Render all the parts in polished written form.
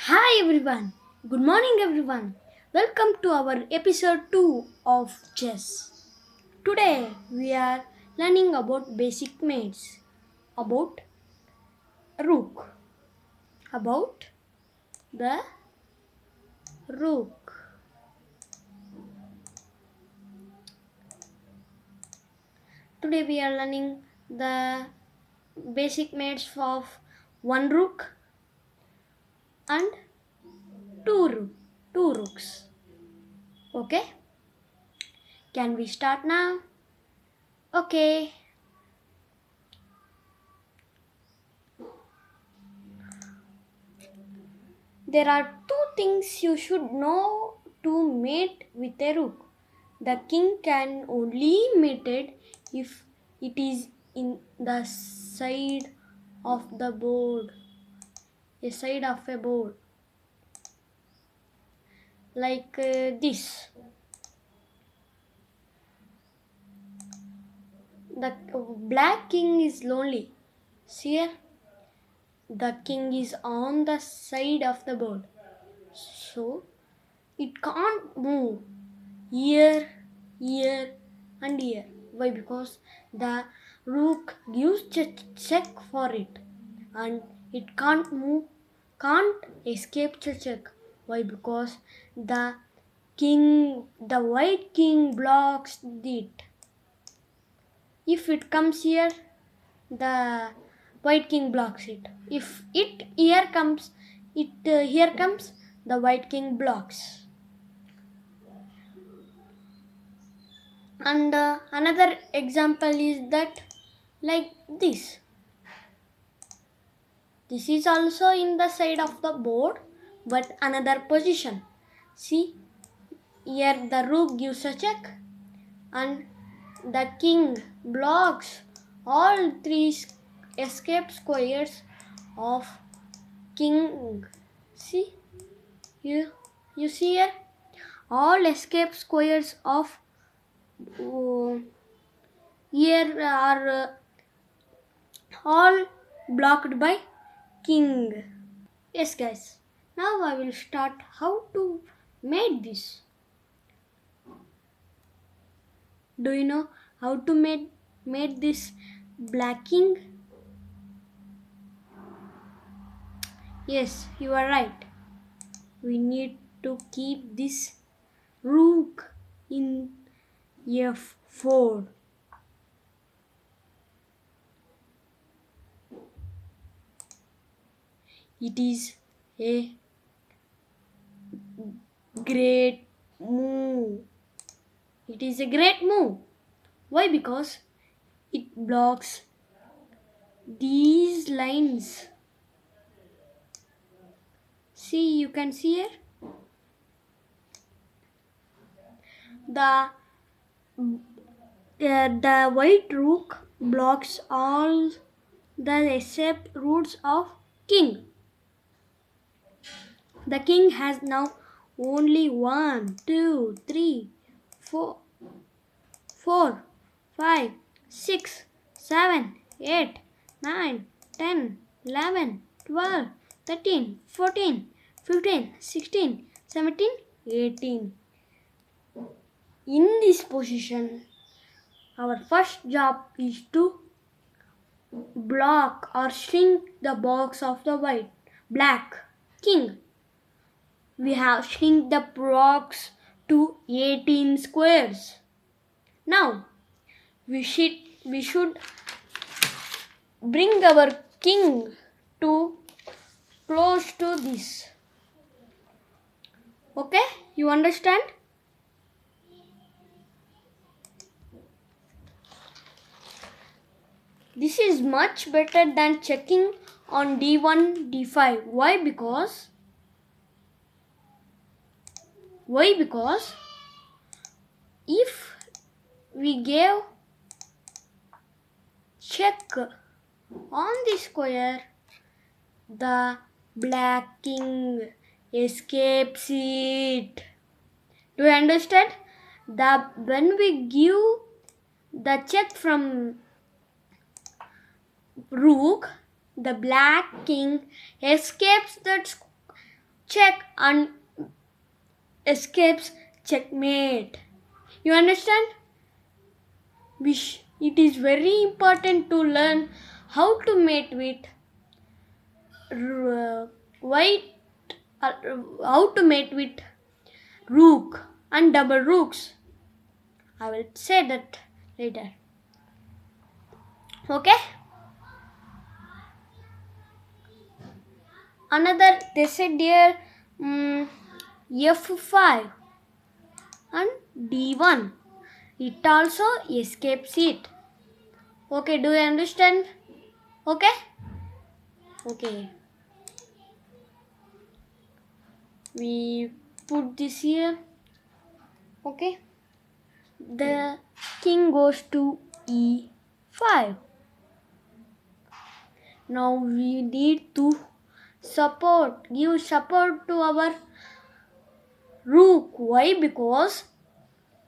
Hi everyone. Good morning everyone. Welcome to our episode 2 of chess. Today we are learning about basic mates, about rook, about the rook. Today we are learning the basic mates of one rook and two rooks. Okay? Can we start now? Okay. There are two things you should know to mate with a rook. The king can only mate it if it is in the side of the board, a side of a board, like this. The black king is lonely. See here, the king is on the side of the board, so it can't move here, here, and here. Why? Because the rook gives check for it, and it can't move, can't escape the check. Why? Because the white king blocks it. If it comes here, the white king blocks it. If it here comes, here comes, the white king blocks. And another example is that, like this. This is also in the side of the board, but another position. See, here the rook gives a check, and the king blocks all three escape squares of king. See, you see here, all escape squares of uh, here are all blocked by king. Yes guys, now I will start how to make this. Do you know how to make this black king? Yes, you are right. We need to keep this rook in f4. It is a great move. It is a great move. Why? Because it blocks these lines. See, you can see here. The white rook blocks all the except roots of king. The king has now only 1, 2, 3, 4, 4, 5, 6, 7, 8, 9, 10, 11, 12, 13, 14, 15, 16, 17, 18. In this position, our first job is to block or shrink the box of the black king. We have shrink the box to 18 squares. Now we should bring our king to close to this. Okay, you understand? This is much better than checking on d1, d5. Why? Because if we gave check on the square, the black king escapes it. Do you understand? When we give the check from rook, the black king escapes that and escapes checkmate. You understand? It is very important to learn how to mate with white, how to mate with rook and double rooks. I will say that later. Okay? Another, they said here f5 and d1. It also escapes it. Okay, do you understand? Okay? Okay. We put this here. Okay. The king goes to e5. Now we need to give support to our rook. Why? Because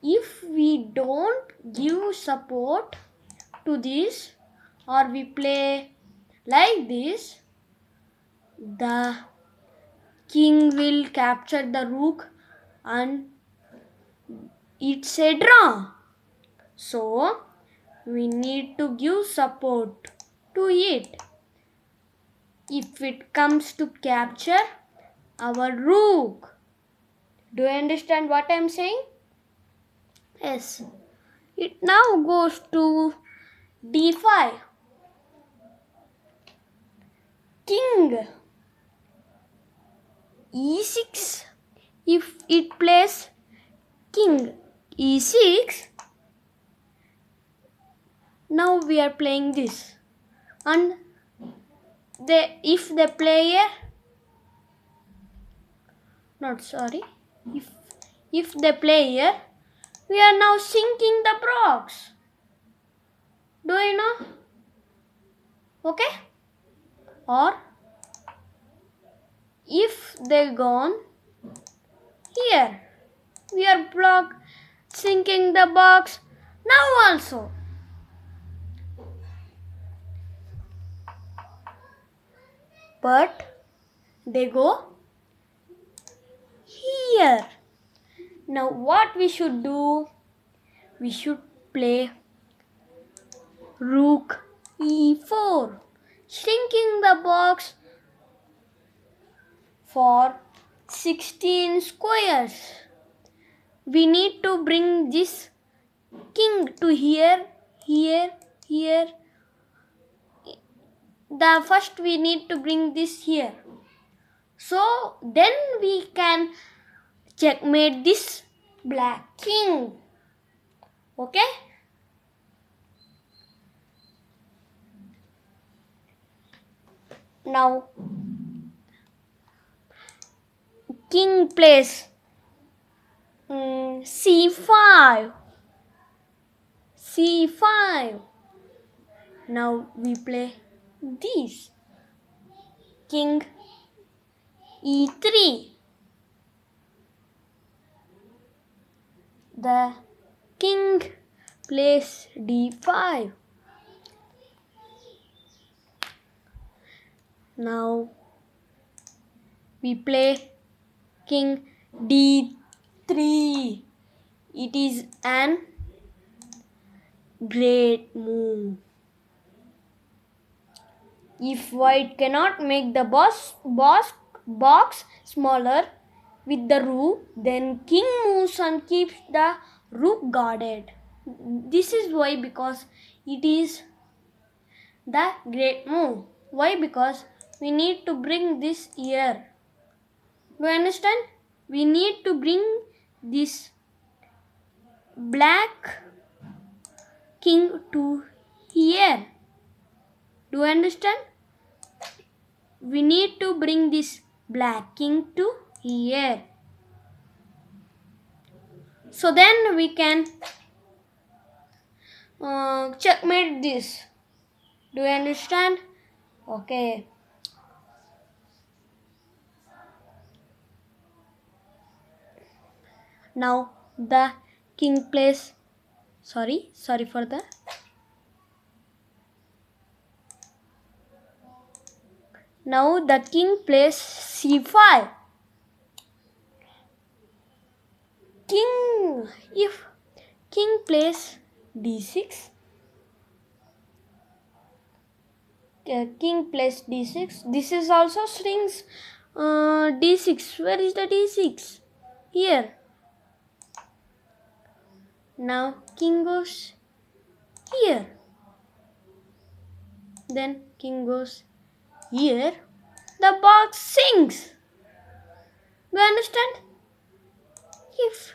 if we don't give support to this or we play like this, the king will capture the rook and it's a draw. So we need to give support to it. If it comes to capture our rook. Do you understand what I am saying? Yes. It now goes to d5. King e6. If it plays king e6, now we are playing this. And if the player if the player, we are now sinking the blocks. Do you know? Okay? Or if they gone here, we are sinking the box now also. But they go here. Now what we should do? We should play rook e4, shrinking the box for 16 squares. We need to bring this king to here. First we need to bring this here. So then we can checkmate this black king. Okay? Now king plays c5. Now we play this. King e3. The king plays d5. Now we play king d3. It is an great move. If white cannot make the box smaller with the rook, then king moves and keeps the rook guarded. This is why, because it is the great move. Why? Because we need to bring this here. Do you understand? We need to bring this black king to here. Do you understand? We need to bring this black king to here. So then we can checkmate this. Do you understand? Okay. Now the king plays. Sorry for the. Now the king plays c5. king, if king plays d6, king plays d6, this is also strings d6. Where is the d6? Here. Now king goes here. Then king goes here. The box sinks. Do you understand? If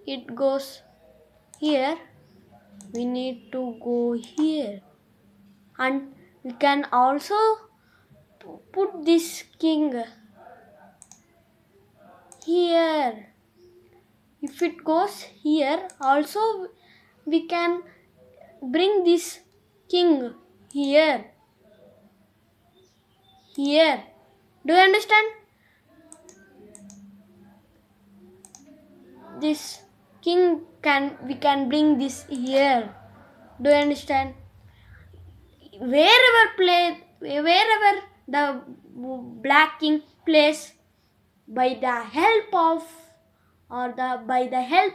it goes here, we need to go here. And we can also put this king here. If it goes here, also we can bring this king here. Here. Do you understand? This king we can bring this here. Do you understand? Wherever the black king plays, by the help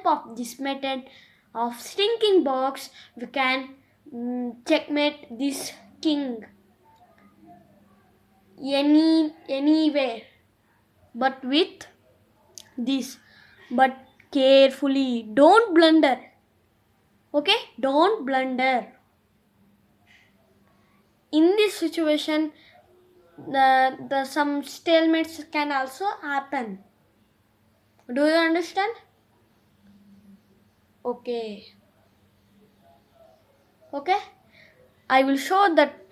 of this method of shrinking box, we can checkmate this king anywhere, but with this. But carefully, don't blunder. Okay, don't blunder. In this situation, the some stalemates can also happen. Do you understand? Okay. I will show that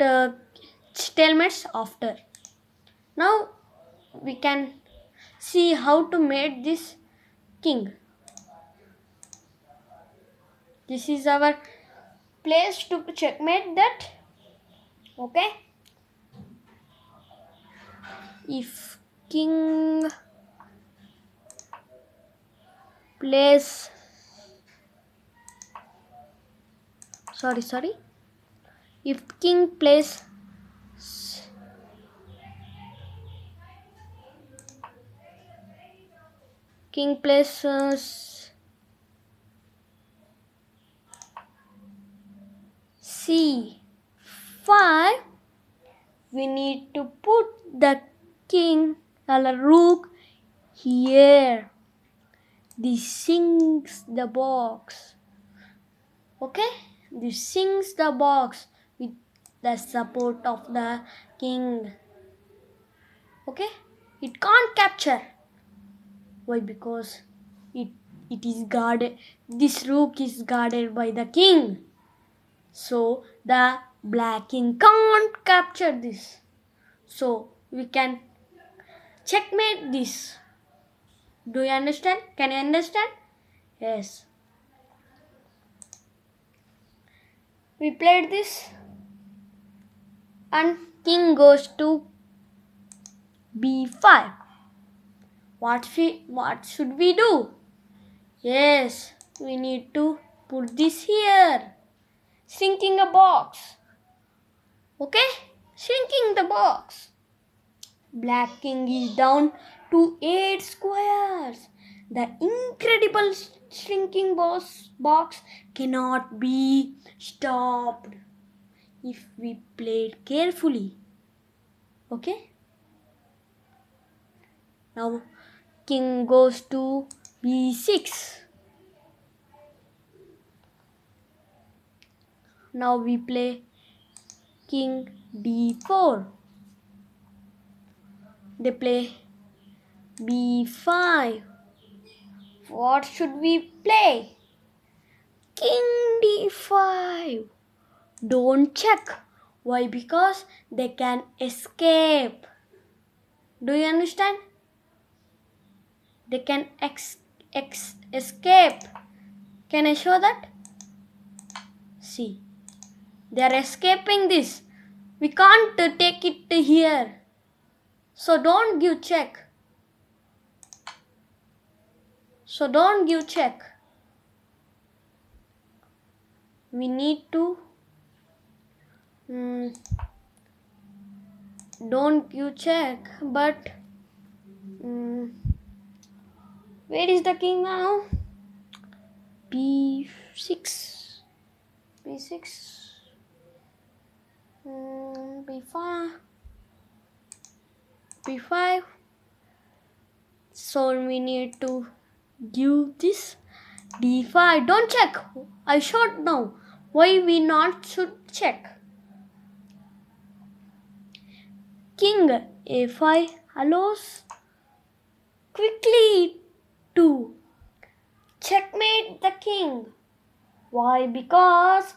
stalemates after. Now we can see how to make this king. This is our place to checkmate that. Okay. If king plays if king plays c5, we need to put the king or the rook here. This sinks the box. Okay, this sinks the box with the support of the king. Okay, it can't capture. Why? Because it is guarded. This rook is guarded by the king. So the black king can't capture this. So we can checkmate this. Do you understand? Can you understand? Yes. We played this and king goes to b5. What should we do? Yes, we need to put this here. Shrinking a box. Okay? Shrinking the box. Black king is down to 8 squares. The incredible shrinking box cannot be stopped if we played carefully. Okay? Now king goes to b6. Now we play king d4. They play b5. What should we play? King d5. Don't check. Why? Because they can escape. Do you understand? They can escape. Can I show that? See. They are escaping this. We can't take it here. So don't give check. We need to don't give check, but where is the king now? b6, b6, b5, b5. So we need to give this d5. Don't check. I should know. Why we not should check? King a5 allows quickly to checkmate the king. Why? Because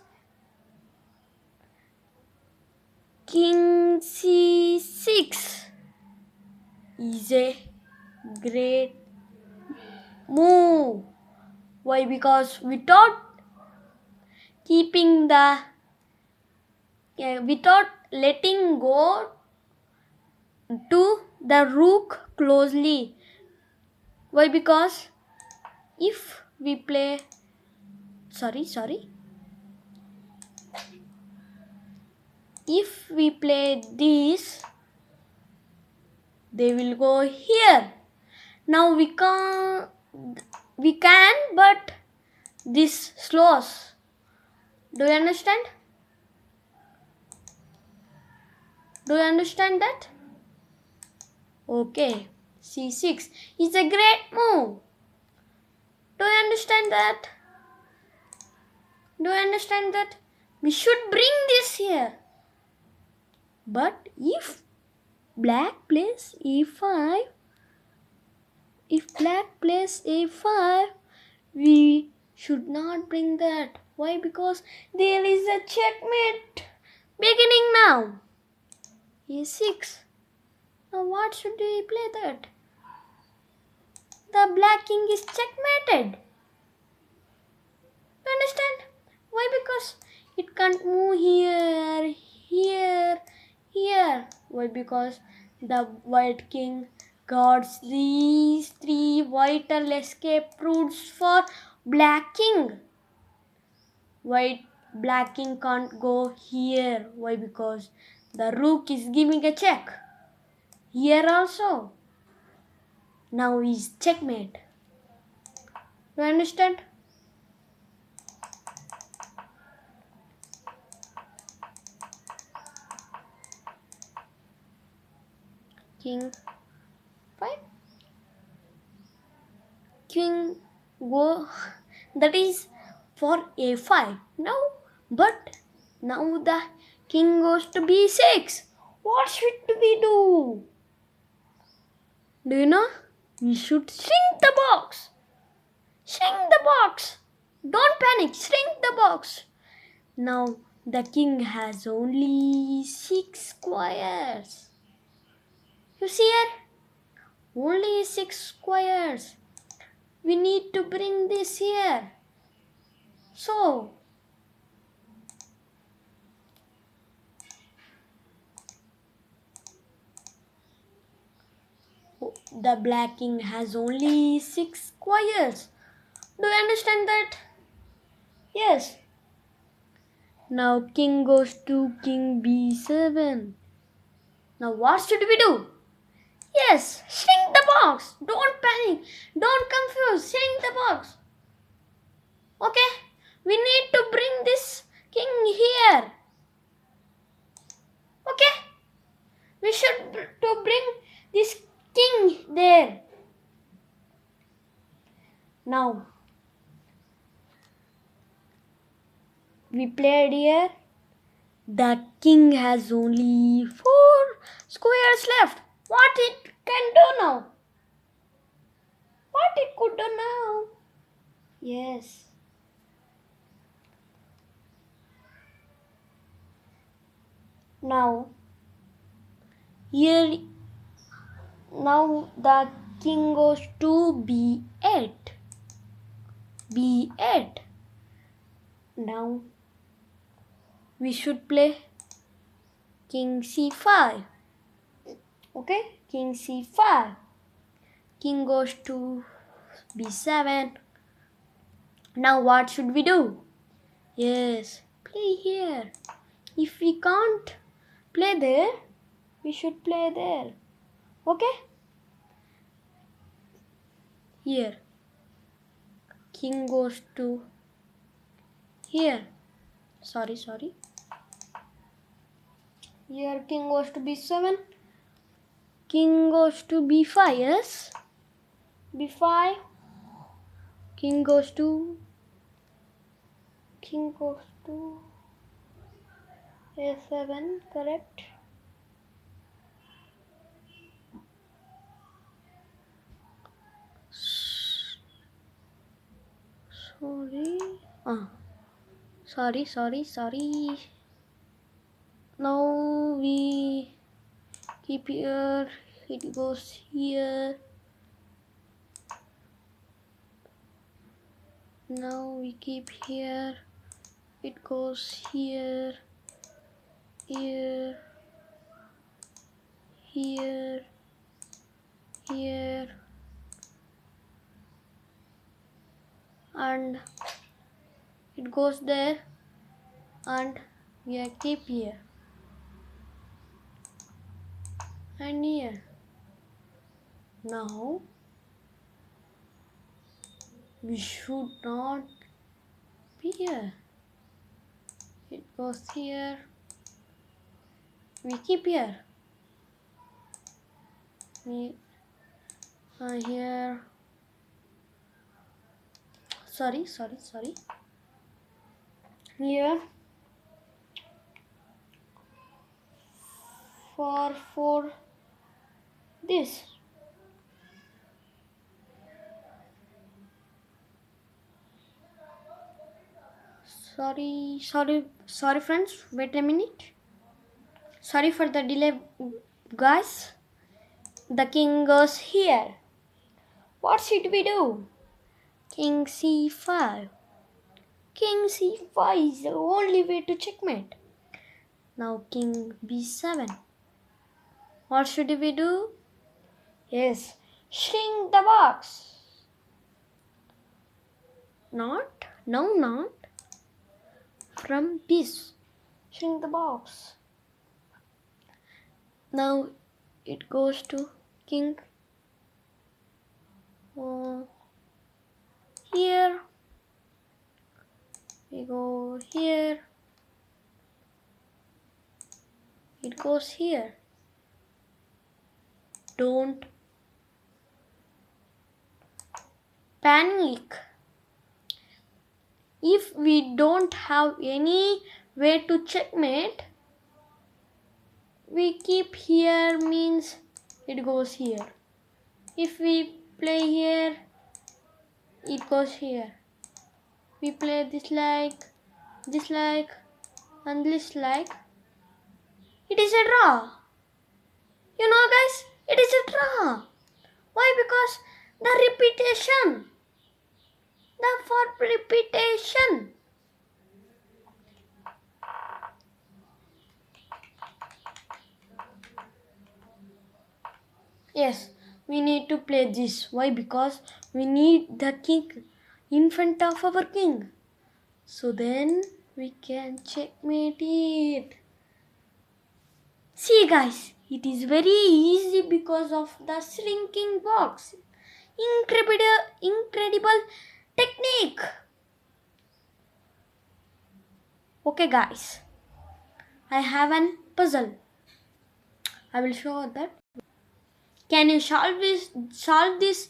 king c6 is a great move. Why? Because without keeping the without letting go to the rook closely. Why? Because if we play if we play this, they will go here. Now we can but this slows. Do you understand? Do you understand that? Okay, c6 is a great move. Do you understand that? Do you understand that? We should bring this here. But if black plays a5, we should not bring that. Why? Because there is a checkmate beginning now. a6. Now what should we play that? The black king is checkmated. You understand? Why? Because it can't move here, here. Why? Because the white king guards these three vital escape routes for black king. Black king can't go here. Why? Because the rook is giving a check. Here also. Now is checkmate. You understand? King 5. King go. That is for a5. Now, but now the king goes to b6. What should we do? Do you know? We should shrink the box. Shrink the box. Don't panic. Shrink the box. Now the king has only 6 squares. You see here? Only 6 squares. We need to bring this here. So, the black king has only 6 squares. Do you understand that? Yes. Now king goes to king b7. Now what should we do? Yes, shrink the box. Don't panic. Don't confuse. Shrink the box. Okay? We need to bring this king here. Okay? We should to bring this king there. Now, we played here. The king has only 4 squares left. What it can do now? What it could do now? Yes. Now, here, now the king goes to b8. b8. Now, we should play king c5. Okay, king c5. King goes to b7. Now what should we do? Yes, play here. If we can't play there, we should play there. Okay? Here. king goes to here. Sorry. Here king goes to b7. King goes to b5. Yes. b5. King goes to a7. Correct. Sorry. Now we keep here. It goes here. Now we keep here. It goes here. Here. And it goes there, and we keep here and here. Now we should not be here. It goes here. We keep here. We are here. Sorry. Here. For this. Sorry friends, wait a minute. Sorry for the delay, guys. The king goes here. What should we do? King c5. King c5 is the only way to checkmate. Now king b7. What should we do? Yes, shrink the box. Not from this. Shrink the box. Now it goes to king here. We go here. It goes here. Don't panic. If we don't have any way to checkmate, we keep here means it goes here. If we play here, it goes here. We play this like, and this like. It is a draw. You know guys, it is a draw. Why? Because the repetition. Yes, we need to play this. Why? Because we need the king in front of our king. So then we can checkmate it. See guys, it is very easy because of the shrinking box. Incredible technique. Okay guys, I have an puzzle. I will show that. Can you solve this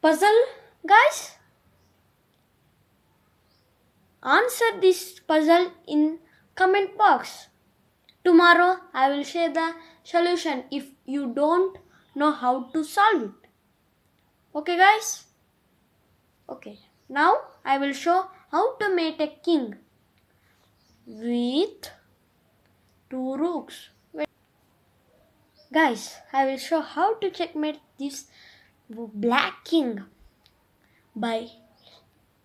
puzzle, guys? Answer this puzzle in comment box. Tomorrow I will share the solution if you don't know how to solve it. Okay guys? Okay. Now I will show how to mate a king with 2 rooks. Guys, I will show how to checkmate this black king by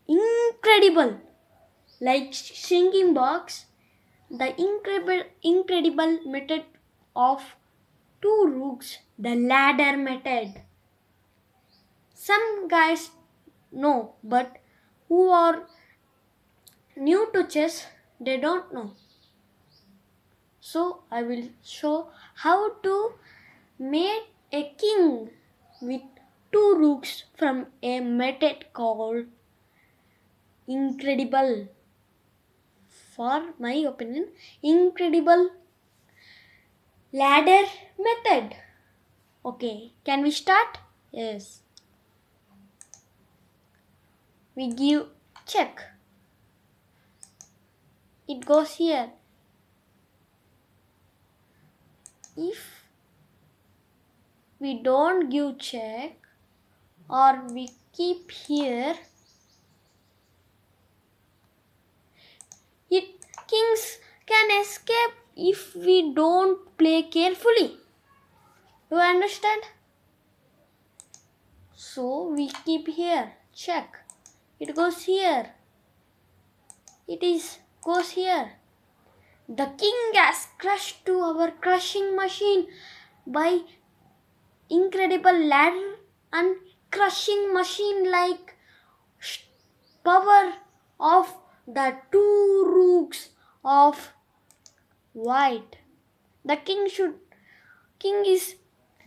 incredible, like shrinking box, the incredible method of 2 rooks, the ladder method. Some guys know, but who are new to chess, they don't know. So I will show how to make a king with two rooks from a method called incredible, for my opinion, incredible ladder method. Okay, can we start? Yes. We give check. It goes here. If we don't give check or we keep here, it kings can escape if we don't play carefully. Do you understand? So we keep here. Check. It goes here. It is goes here. The king has crushed to our crushing machine by incredible ladder and crushing machine like power of the two rooks of white. The king is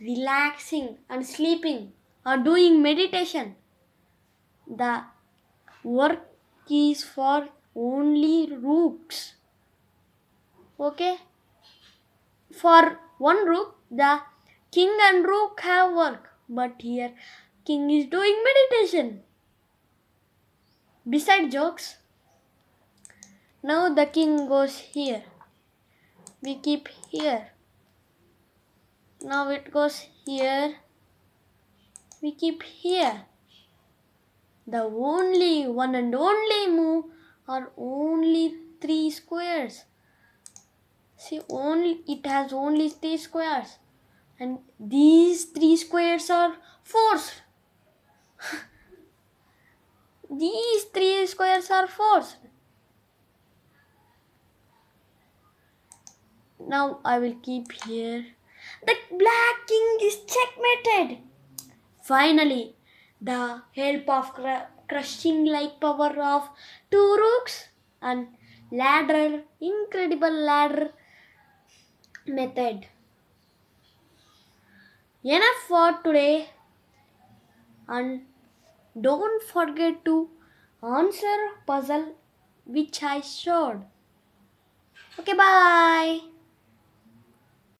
relaxing and sleeping or doing meditation. The work is for only rooks. Okay? For one rook, the king and rook have work, but here king is doing meditation. Beside jokes, now the king goes here. We keep here. Now it goes here. We keep here. The only one and only move are only 3 squares. See, it has only 3 squares. And these 3 squares are forced. These 3 squares are forced. Now I will keep here. The black king is checkmated. Finally, the help of crushing like power of 2 rooks and incredible ladder method. Enough for today, and don't forget to answer puzzle which I showed. Okay, bye.